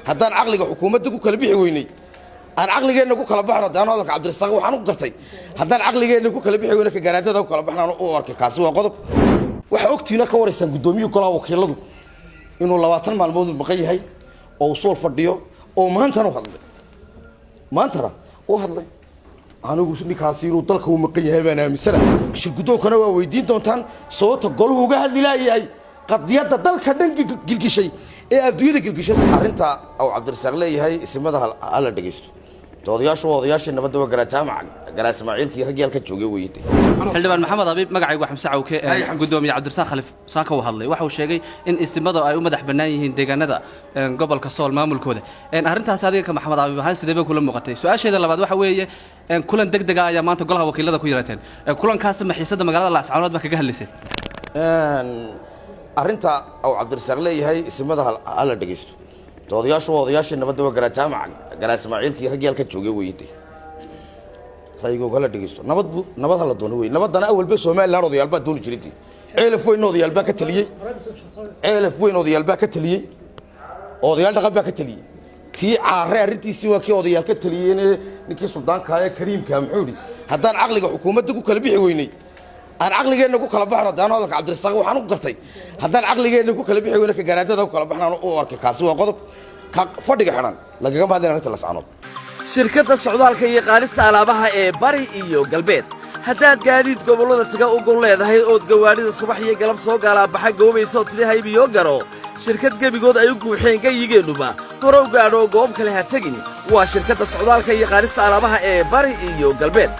haddaan caqliga xukuumadda ku kala bixi weynay aan caqligeenna ku kala baxno daan hadalka Cabdirasaaq waxaan u gartay haddaan caqligeenna ku kala bixi weynay ka garaadada ku kala baxnaan oo arkay kaasi waa qodob waxa ogtiina ka waraysan gudoomiye golaha wakiiladu inuu 20 maalmood maqan yahay oo soo fadhiyo oo maantana u hadlay anigu ninkaasi inuu dalka uu maqan yahay baan aaminsanahay shirgudoonkana waa weydiin doontaan sababta goluhu uga hadli laayay qadiyada dalka dhan gilgishay ee adduunyada gilgishay arinta oo Cabdirasaaq leeyahay ismada ala dhageysto odayaashii nabadda waa garaa Ismaaciilkii ragaalka joogay weeyday xildhibaan maxamed abiib magacaygu Xamse Cawke gudoomiye Cabdirasaaq Khalif saaka uu hadlay waxa uu sheegay in ismada ay u madax banaan yihiin deegaanada gobolka Sool maamulkooda arintaas adiga ka maxamed abiib waxaan sidee kula muuqatay su'aasheeda labaad waxa weeye kulan degdeg ah ayaa maanta golaha wakiilada ku yiraateen kulankaas maxisada magaalada Laascaanood ba kaga hadlaysay arinta oo Cabdirasaaq leeyahay ismada ala dhageysto odayaashii nabadda waa garaa Ismaaciilkii ragaalka joogay weeyday raygo kala dhageysto nabad hala doono weey nabadana awalba Soomaaliland odayaal baa doon jiray ceelaf weyn odayaal baa ka taliyay odayaal dhaqan baa ka taliyay tii caare arintiisii waa kii odayaal ka taliyeen ninkii suldaanka ee Kariimka muxuudi haddaan caqliga xukuumadda ku kala bixi weynay aan caqligeenna ku kala baxno daan hadalka Cabdirasaaq waxaan u gartay haddaan caqligeenna ku kala bixi weynay ka garaadada ku kala baxnaan oo arkay kaasi waa qodob ka fadhiga xiran lagaga baadina inta Laascaanood shirkadda socdaalka iyo qaadista alaabaha ee bari iyo galbeed haddaad gaadiid gobollada taga u gol leedahay ood gawaadhida subax iyo galab soo gaalaabaxa goobaysa oo tidhi haybiyo garo shirkad gebigood ay u guuxeen gayigeennuba hore u gaadho goob kale ha tegin waa shirkadda socdaalka iyo qaadista alaabaha ee bari iyo galbeed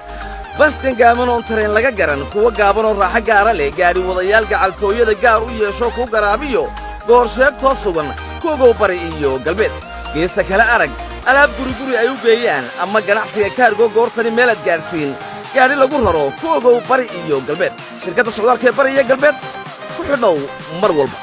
baskan gaaban oon tareen laga garan kuwa gaaban oo raaxo gaara leh gaadhi wadayaal gacaltooyada gaar u yeesho ku garaabiyo goor sheegtoo sugan kuogow bari iyo galbeed geesta kale arag alaab guri ay u geeyaan ama ganacsiga kaargo goortani meelaad gaadhsiin gaadhi lagu raro ku ogow bari iyo galbeed shirkadda socdaalka ee bari iyo galbeed ku xidhnow mar walba